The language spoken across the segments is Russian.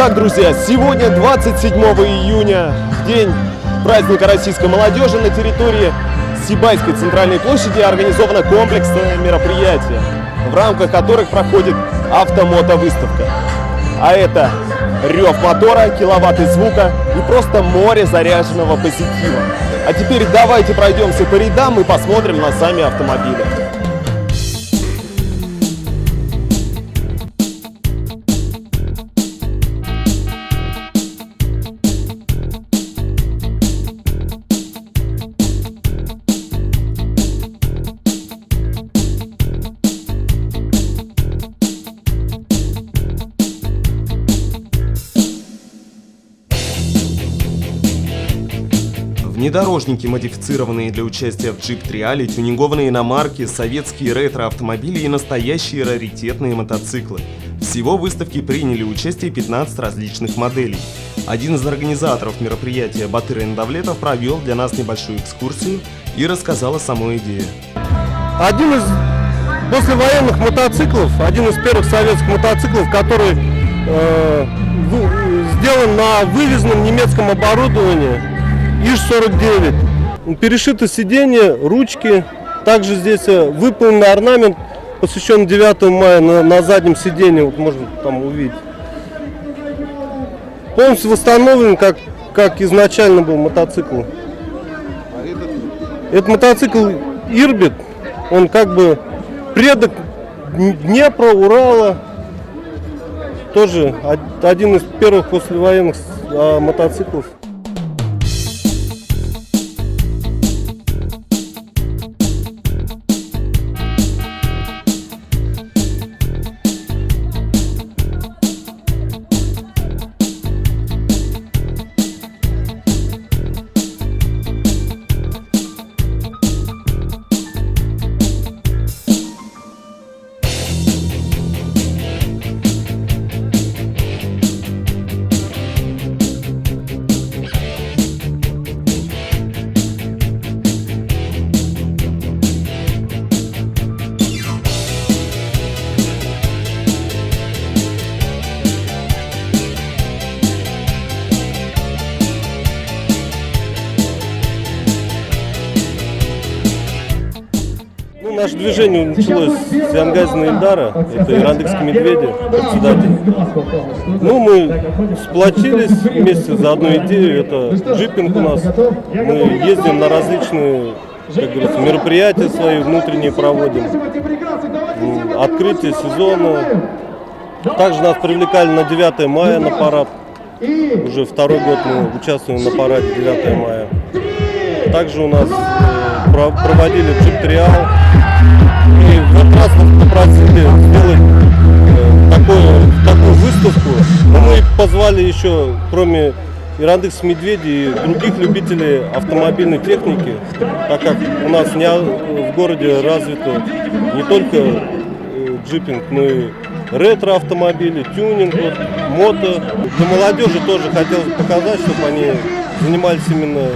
Итак, друзья, сегодня 27 июня, день праздника российской молодежи, на территории Сибайской центральной площади организовано комплексное мероприятие, в рамках которых проходит автомотовыставка. А это рев мотора, киловатты звука и просто море заряженного позитива. А теперь давайте пройдемся по рядам и посмотрим на сами автомобили. Внедорожники, модифицированные для участия в Jeep Trial, тюнингованные иномарки, советские ретро-автомобили и настоящие раритетные мотоциклы. Всего в выставке приняли участие 15 различных моделей. Один из организаторов мероприятия, Батыр Эндавлетов, провел для нас небольшую экскурсию и рассказал о самой идее. Один из послевоенных мотоциклов, один из первых советских мотоциклов, который сделан на вывезенном немецком оборудовании. ИЖ-49. Перешито сиденье, ручки. Также здесь выполнен орнамент, посвященный 9 мая на заднем сиденье. Вот можно там увидеть. Полностью восстановлен, как изначально был мотоцикл. Этот мотоцикл Ирбит, он как бы предок Днепра, Урала. Тоже один из первых послевоенных мотоциклов. Наше движение началось с Янгазина Ильдара, это ирандыкские медведи, председатель. Мы сплотились вместе за одну идею, это джипинг у нас. Мы ездим на различные, как говорится, мероприятия свои внутренние проводим, открытие сезона. Также нас привлекали на 9 мая на парад. Уже второй год мы участвуем на параде 9 мая. Также у нас проводили Jeep Trial. И в этот раз нас попросили сделать такую выставку. Но мы позвали еще, кроме ирандыкских медведей, и других любителей автомобильной техники, так как у нас в городе развито не только джипинг, но и ретро-автомобили, тюнинг, мото. Для молодежи тоже хотелось показать, чтобы они занимались именно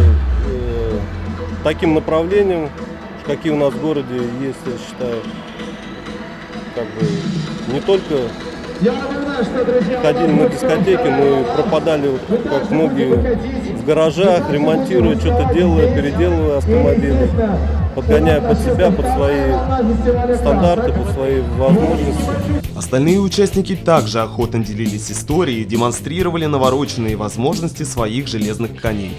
таким направлением, какие у нас в городе есть, я считаю, как бы не только ходили на дискотеки, но и пропадали, как многие, в гаражах, ремонтируя, что-то делая, переделывая автомобили, подгоняя под себя, под свои стандарты, под свои возможности. Остальные участники также охотно делились историей и демонстрировали навороченные возможности своих железных коней.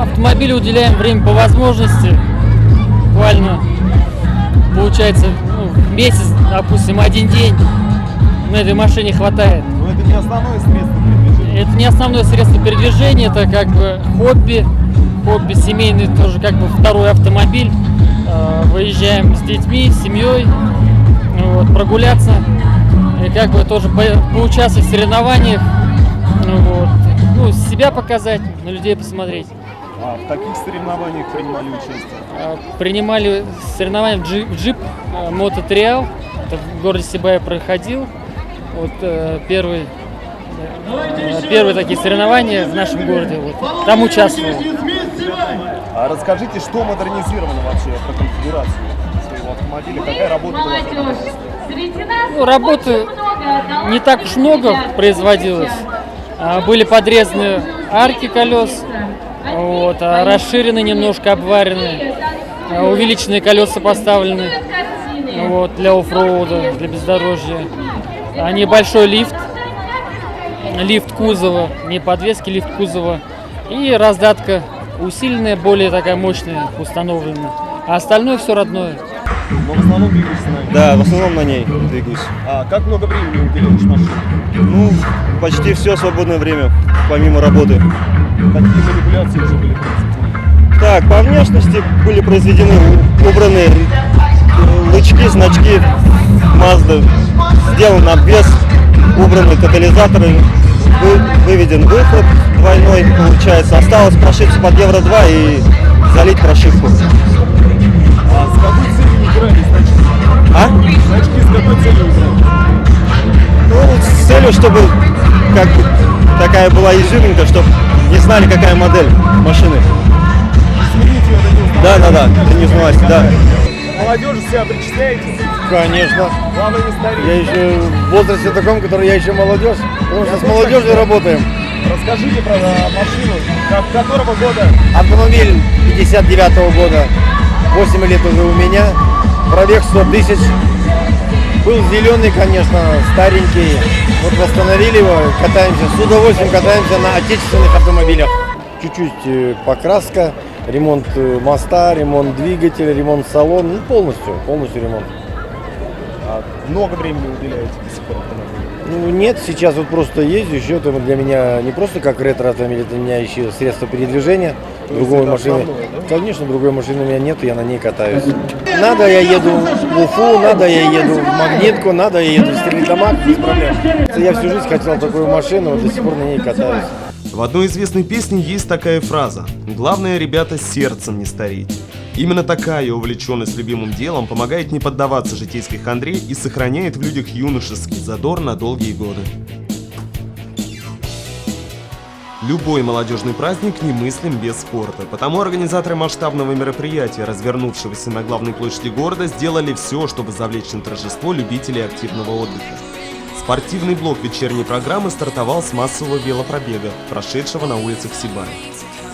Автомобилю уделяем время по возможности, буквально получается месяц, допустим, один день на этой машине хватает. Но это не основное средство передвижения. Это не основное средство передвижения, это как бы хобби семейный, тоже как бы второй автомобиль. выезжаем с детьми, с семьей, вот, прогуляться и как бы тоже поучаствовать в соревнованиях, вот, ну, себя показать, на людей посмотреть. А в каких соревнованиях принимали участие? Принимали соревнования в джип Moto Trial, это в городе Сибая проходил, вот первые такие соревнования в нашем городе, вот, там участвовал. А расскажите, что модернизировано вообще по конфигурации своего автомобиля? Какая работа была? Ну, работы не так уж много производилось. Были подрезаны арки колес, вот, расширены немножко, обварены, увеличенные колеса поставлены, вот, для оффроуда, для бездорожья. Небольшой лифт кузова, не подвески, лифт кузова. И раздатка усиленная, более такая мощная, установлена. А остальное все родное. Но в основном двигаешься на ней? Да, в основном на ней двигаюсь. А как много времени уделяешь машине? Ну, почти все свободное время, помимо работы. Какие манипуляции уже были произведены? Так, по внешности были произведены, убраны лычки, значки Mazda, сделан обвес, убраны катализаторы, выведен выхлоп двойной, получается. Осталось прошиться под Евро-2 и залить прошивку. А с какой целью играли значки? Значки с какой целью играли? Ну, с целью, чтобы как бы такая была изюминка, чтобы не знали, какая модель машины. Смените это не узнавать. Да, это не узнавать, да. Молодежи себя причисляете? Конечно. Главное не стареть. Я еще в возрасте таком, который я еще молодежь, потому что с молодежью работаем. Расскажите про машину, которого года? Автомобиль 59-го года, 8 лет уже у меня, пробег 100 тысяч. Был зеленый, конечно, старенький. Вот восстановили его, катаемся, с удовольствием катаемся на отечественных автомобилях. Чуть-чуть покраска, ремонт моста, ремонт двигателя, ремонт салона, ну полностью ремонт. А много времени уделяете до сих пор автомобилю? Ну нет, сейчас вот просто езжу, еще это для меня не просто как ретро-автомобиль, это у меня еще средство передвижения. Другой это машины. основное, да? Конечно, другой машины у меня нет, я на ней катаюсь. Надо я еду в Уфу, надо я еду в Магнитку, надо я еду в Стерлитамак, без проблем. Я всю жизнь хотел такую машину, вот до сих пор на ней катаюсь. В одной известной песне есть такая фраза: «Главное, ребята, сердцем не стареть». Именно такая увлеченность любимым делом помогает не поддаваться житейской хандре и сохраняет в людях юношеский задор на долгие годы. Любой молодежный праздник немыслим без спорта, потому организаторы масштабного мероприятия, развернувшегося на главной площади города, сделали все, чтобы завлечь на торжество любителей активного отдыха. Спортивный блок вечерней программы стартовал с массового велопробега, прошедшего на улицах Сибая.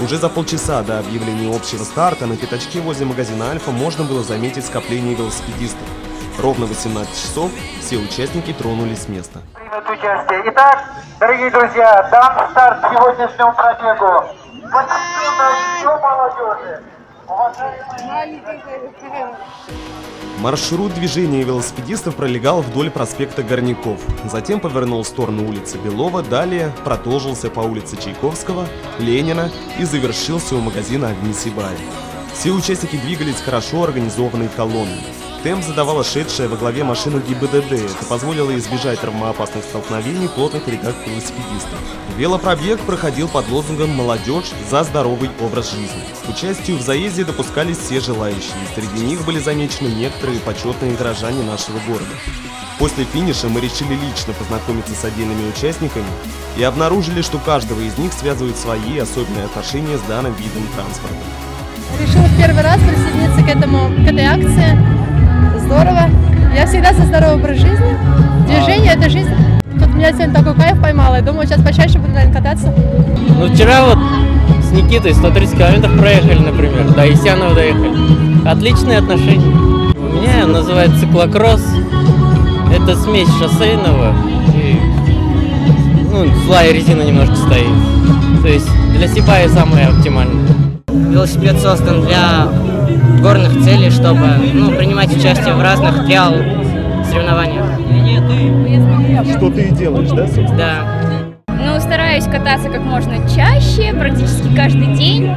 Уже за полчаса до объявления общего старта на пятачке возле магазина «Альфа» можно было заметить скопление велосипедистов. Ровно в 18 часов все участники тронулись с места. Примет участие. Итак, дорогие друзья, дан старт сегодняшнему пробегу. Посвященному всей молодежи. Маршрут движения велосипедистов пролегал вдоль проспекта Горняков, затем повернул в сторону улицы Белова, далее продолжился по улице Чайковского, Ленина и завершился у магазина «Огни Сибая». Все участники двигались хорошо организованной колонной. Темп задавала шедшая во главе машина ГИБДД, это позволило избежать травмоопасных столкновений в плотных рядах велосипедистов. Велопробег проходил под лозунгом «Молодежь за здоровый образ жизни». К участию в заезде допускались все желающие, среди них были замечены некоторые почетные горожане нашего города. После финиша мы решили лично познакомиться с отдельными участниками и обнаружили, что каждого из них связывают свои особенные отношения с данным видом транспорта. Решила в первый раз присоединиться к этой акции. Здорово. Я всегда за здоровый образ жизни. Движение – это жизнь. Тут меня сегодня такой кайф поймала. И думаю, сейчас почаще буду, наверное, кататься. Ну, вчера вот с Никитой 130 километров проехали, например, до Исянова доехали. Отличные отношения. У меня называется циклокросс. Это смесь шоссейного и злая резина немножко стоит. То есть для Сибая самое оптимальное. Велосипед создан для горных целей, чтобы принимать участие в разных соревнованиях. Что ты и делаешь, да, собственно? Да. Ну, стараюсь кататься как можно чаще, практически каждый день.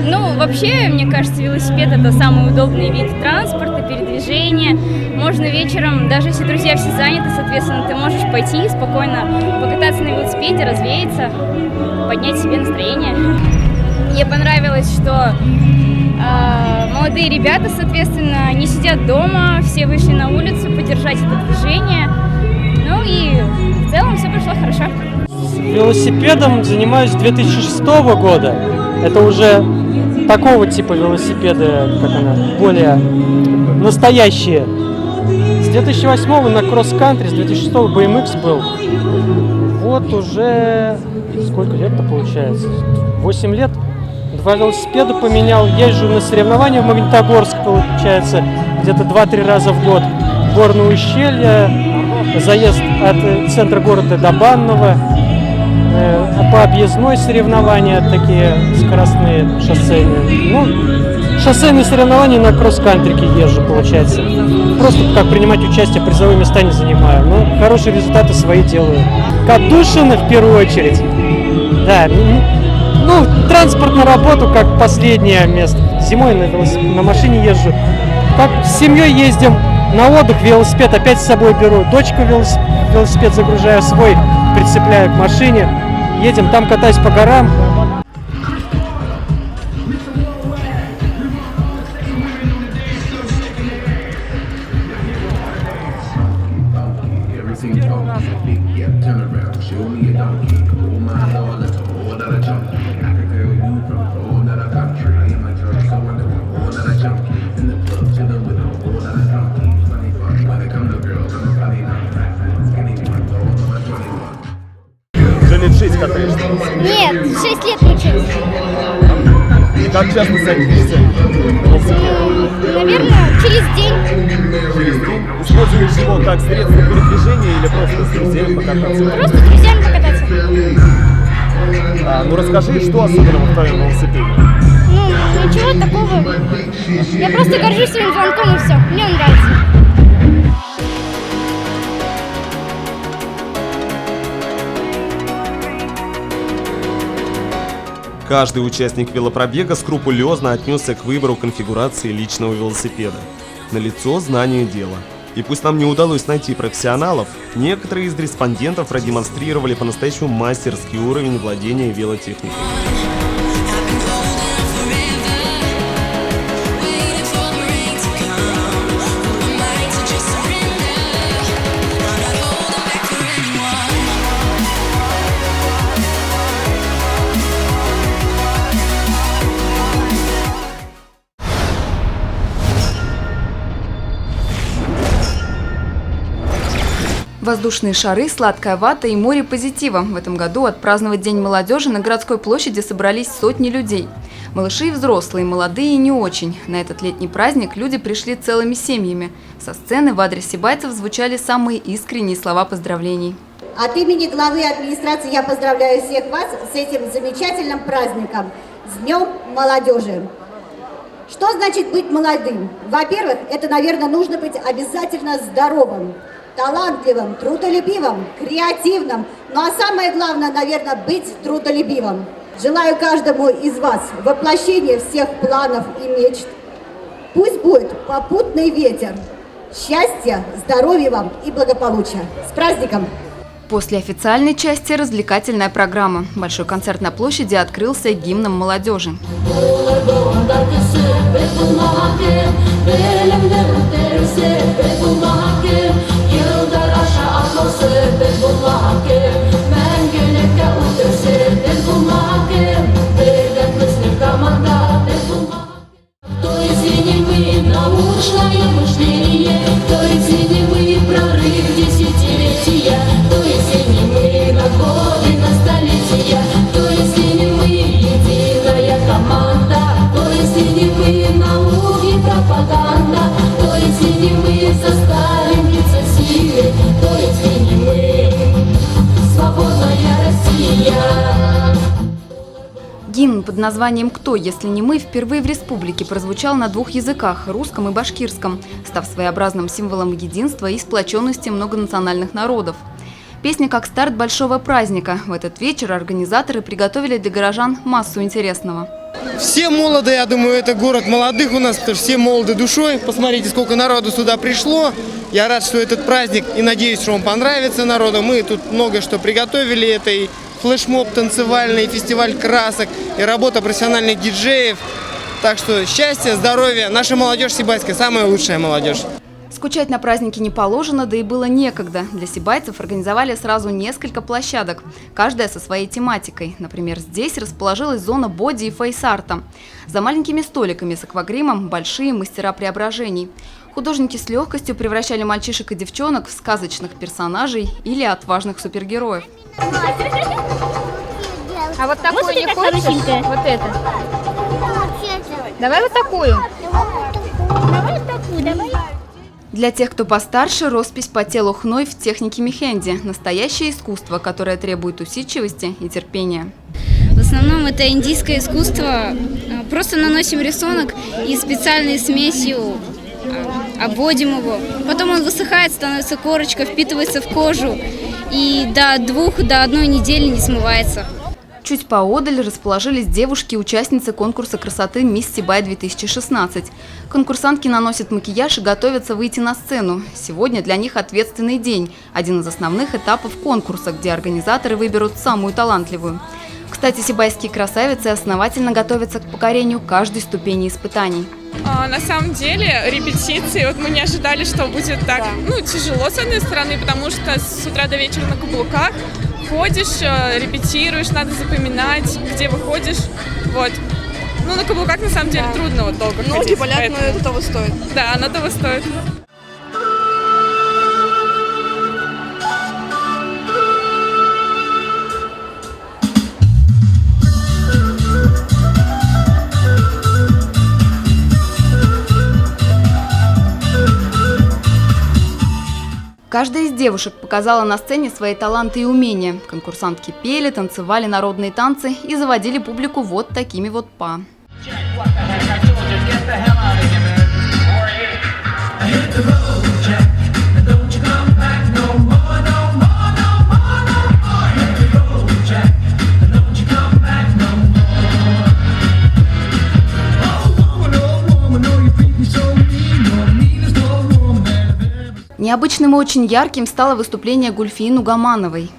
Ну, вообще, мне кажется, велосипед – это самый удобный вид транспорта, передвижения. Можно вечером, даже если друзья все заняты, соответственно, ты можешь пойти спокойно покататься на велосипеде, развеяться, поднять себе настроение. Мне понравилось, что молодые ребята, соответственно, не сидят дома, все вышли на улицу поддержать это движение. Ну и в целом все прошло хорошо. Велосипедом занимаюсь с 2006 года. Это уже такого типа велосипеды, как она, более настоящие. С 2008 на кросс-кантри, с 2006 BMX был. Вот уже сколько лет-то получается? 8 лет. 2 велосипеда поменял. Езжу на соревнования в Магнитогорск, получается, где-то 2-3 раза в год. Горное ущелье, заезд от центра города до Банного. По объездной соревнования, такие скоростные, шоссейные. Ну, шоссейные соревнования на кросс-кантрике езжу, получается. Просто как принимать участие, призовые места не занимаю. Но хорошие результаты свои делаю. Катушина в первую очередь. Да, ну, транспорт на работу как последнее место. Зимой на машине езжу. Так, с семьей ездим на отдых, велосипед опять с собой беру. Дочку велосипед загружаю свой, прицепляю к машине. Едем, там катаюсь по горам. Уже лет 6 катаешься? Нет, 6 лет учусь. Как часто садишься на велосипед? Наверное, через день. Через день? Используешь его как средство передвижения или просто с друзьями покататься? Просто с друзьями покататься. Ну расскажи, что особенного в твоем велосипеде? Ну, ничего такого. Я просто горжусь своим звонком и все. Мне он нравится. Каждый участник велопробега скрупулезно отнесся к выбору конфигурации личного велосипеда. Налицо знание дела. И пусть нам не удалось найти профессионалов, некоторые из респондентов продемонстрировали по-настоящему мастерский уровень владения велотехникой. Воздушные шары, сладкая вата и море позитива. В этом году отпраздновать День молодежи на городской площади собрались сотни людей. Малыши и взрослые, молодые и не очень. На этот летний праздник люди пришли целыми семьями. Со сцены в адрес сибайцев звучали самые искренние слова поздравлений. От имени главы администрации я поздравляю всех вас с этим замечательным праздником, с Днем молодежи. Что значит быть молодым? Во-первых, это, наверное, нужно быть обязательно здоровым, талантливым, трудолюбивым, креативным. Ну а самое главное, наверное, быть трудолюбивым. Желаю каждому из вас воплощения всех планов и мечт. Пусть будет попутный ветер. Счастья, здоровья вам и благополучия. С праздником! После официальной части развлекательная программа. Большой концерт на площади открылся гимном молодежи. Гимн под названием «Кто, если не мы» впервые в республике прозвучал на двух языках – русском и башкирском, став своеобразным символом единства и сплоченности многонациональных народов. Песня как старт большого праздника. В этот вечер организаторы приготовили для горожан массу интересного. Все молоды, я думаю, это город молодых у нас, потому что все молоды душой. Посмотрите, сколько народу сюда пришло. Я рад, что этот праздник, и надеюсь, что он понравится народу. Мы тут много что приготовили. Это и флешмоб танцевальный, и фестиваль красок, и работа профессиональных диджеев. Так что счастья, здоровья. Наша молодежь сибайская, самая лучшая молодежь. Скучать на празднике не положено, да и было некогда. Для сибайцев организовали сразу несколько площадок, каждая со своей тематикой. Например, здесь расположилась зона боди и фейс-арта. За маленькими столиками с аквагримом большие мастера преображений. Художники с легкостью превращали мальчишек и девчонок в сказочных персонажей или отважных супергероев. А вот такую не хочешь? Вот это. Давай вот такую. Давай такую, давай. Для тех, кто постарше, роспись по телу хной в технике мехенди – настоящее искусство, которое требует усидчивости и терпения. В основном это индийское искусство. Просто наносим рисунок и специальной смесью обводим его. Потом он высыхает, становится корочка, впитывается в кожу и до 1 недели не смывается. Чуть поодаль расположились девушки-участницы конкурса красоты «Мисс Сибай-2016». Конкурсантки наносят макияж и готовятся выйти на сцену. Сегодня для них ответственный день – один из основных этапов конкурса, где организаторы выберут самую талантливую. Кстати, сибайские красавицы основательно готовятся к покорению каждой ступени испытаний. На самом деле репетиции, вот мы не ожидали, что будет так тяжело с одной стороны, потому что с утра до вечера на каблуках. Ходишь, репетируешь, надо запоминать, где выходишь, вот. Ну, на каблуках на самом деле трудно вот долго ходить. Ноги болят, но это того стоит. Да, оно того стоит. Каждая из девушек показала на сцене свои таланты и умения. Конкурсантки пели, танцевали народные танцы и заводили публику вот такими вот па. Необычным и очень ярким стало выступление Гульфии Нугамановой.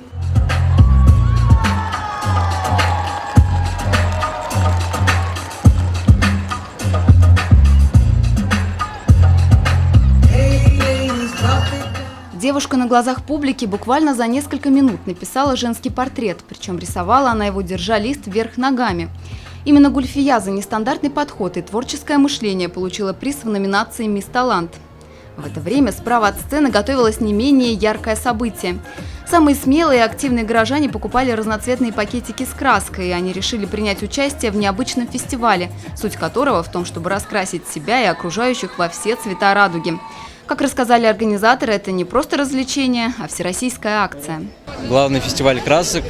Девушка на глазах публики буквально за несколько минут написала женский портрет, причем рисовала она его, держа лист вверх ногами. Именно Гульфия за нестандартный подход и творческое мышление получила приз в номинации «Мисс Талант». В это время справа от сцены готовилось не менее яркое событие. Самые смелые и активные горожане покупали разноцветные пакетики с краской, и они решили принять участие в необычном фестивале, суть которого в том, чтобы раскрасить себя и окружающих во все цвета радуги. Как рассказали организаторы, это не просто развлечение, а всероссийская акция. Главный фестиваль красок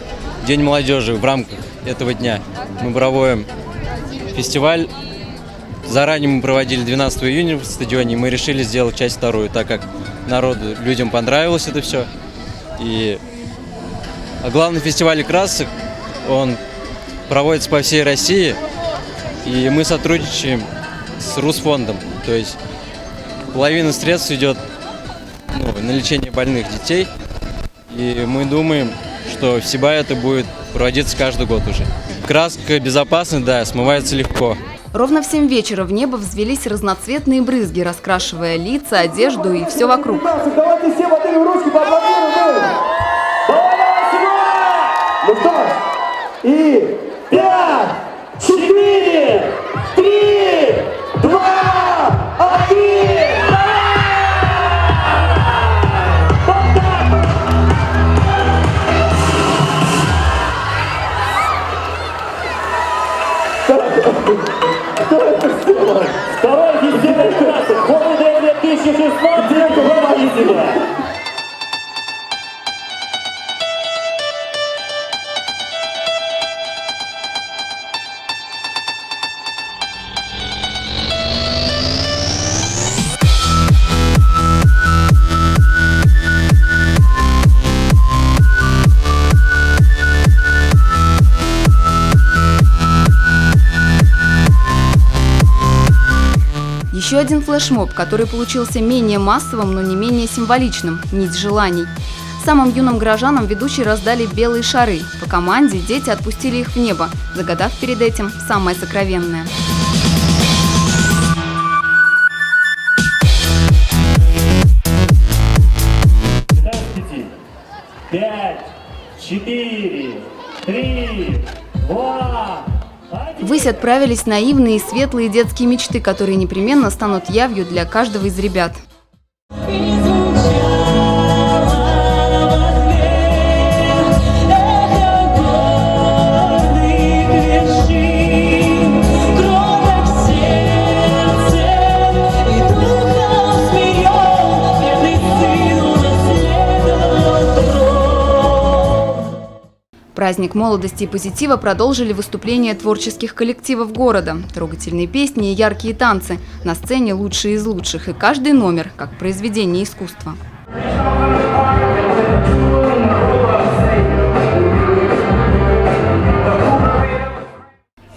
«День молодежи». В рамках этого дня мы проводим фестиваль. Заранее мы проводили 12 июня в стадионе, и мы решили сделать часть вторую, так как народу, людям понравилось это все. А главный фестиваль красок, он проводится по всей России, и мы сотрудничаем с Русфондом. То есть половина средств идет на лечение больных детей, и мы думаем, что в Сибае это будет проводиться каждый год уже. Краска безопасна, да, смывается легко. Ровно в 7 вечера в небо взвелись разноцветные брызги, раскрашивая лица, одежду и все вокруг. Давайте все поднимем ручки, поаплодируем! Ну что ж, и 5, 4, 3, 2, 1! Второй фестиваль красок Holiday 2016 в Еще один флешмоб, который получился менее массовым, но не менее символичным – «Нить желаний». Самым юным горожанам ведущие раздали белые шары. По команде дети отпустили их в небо, загадав перед этим самое сокровенное. Здравствуйте. 5, 4, 3, 2... Ввысь отправились наивные и светлые детские мечты, которые непременно станут явью для каждого из ребят. Праздник молодости и позитива продолжили выступления творческих коллективов города. Трогательные песни и яркие танцы. На сцене лучшие из лучших. И каждый номер как произведение искусства.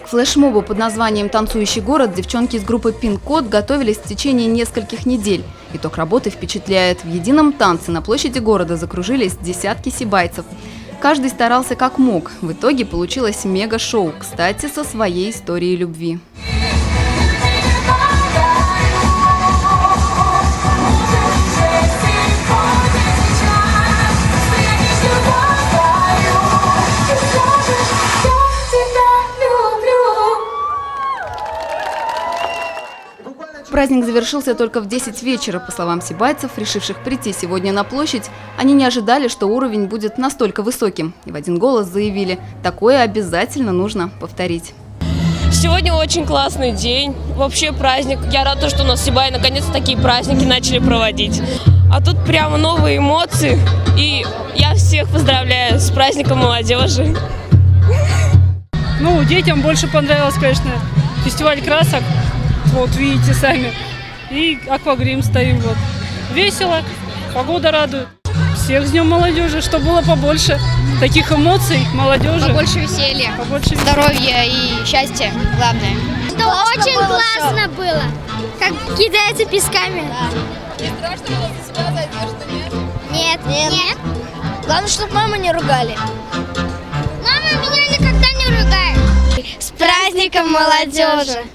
К флешмобу под названием «Танцующий город» девчонки из группы «Пин-код» готовились в течение нескольких недель. Итог работы впечатляет. В едином танце на площади города закружились десятки сибайцев. Каждый старался как мог. В итоге получилось мега-шоу, кстати, со своей историей любви. Праздник завершился только в 10 вечера. По словам сибайцев, решивших прийти сегодня на площадь, они не ожидали, что уровень будет настолько высоким. И в один голос заявили, такое обязательно нужно повторить. Сегодня очень классный день, вообще праздник. Я рада, что у нас в Сибае наконец такие праздники начали проводить. А тут прямо новые эмоции. И я всех поздравляю с праздником молодежи. Ну, детям больше понравилось, конечно, фестиваль красок. Вот, видите сами. И аквагрим стоим. Вот. Весело, погода радует. Всех с Днем молодежи, чтобы было побольше таких эмоций молодежи. Побольше веселья, побольше здоровья и счастья, главное. Очень классно было, как кидается песками. Не страшно было за себя за одежду, нет? Нет. Главное, чтобы маму не ругали. Мама меня никогда не ругает. С праздником молодежи!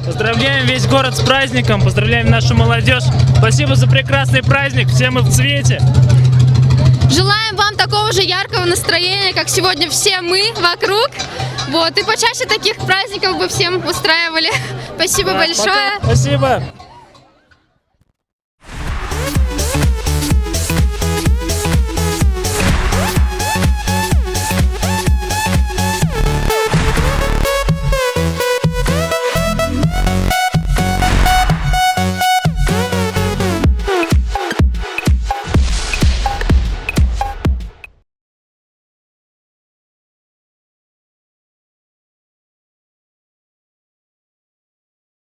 Поздравляем весь город с праздником, поздравляем нашу молодежь. Спасибо за прекрасный праздник, все мы в цвете. Желаем вам такого же яркого настроения, как сегодня все мы вокруг. Вот, и почаще таких праздников бы всем устраивали. Спасибо большое. Пока. Спасибо.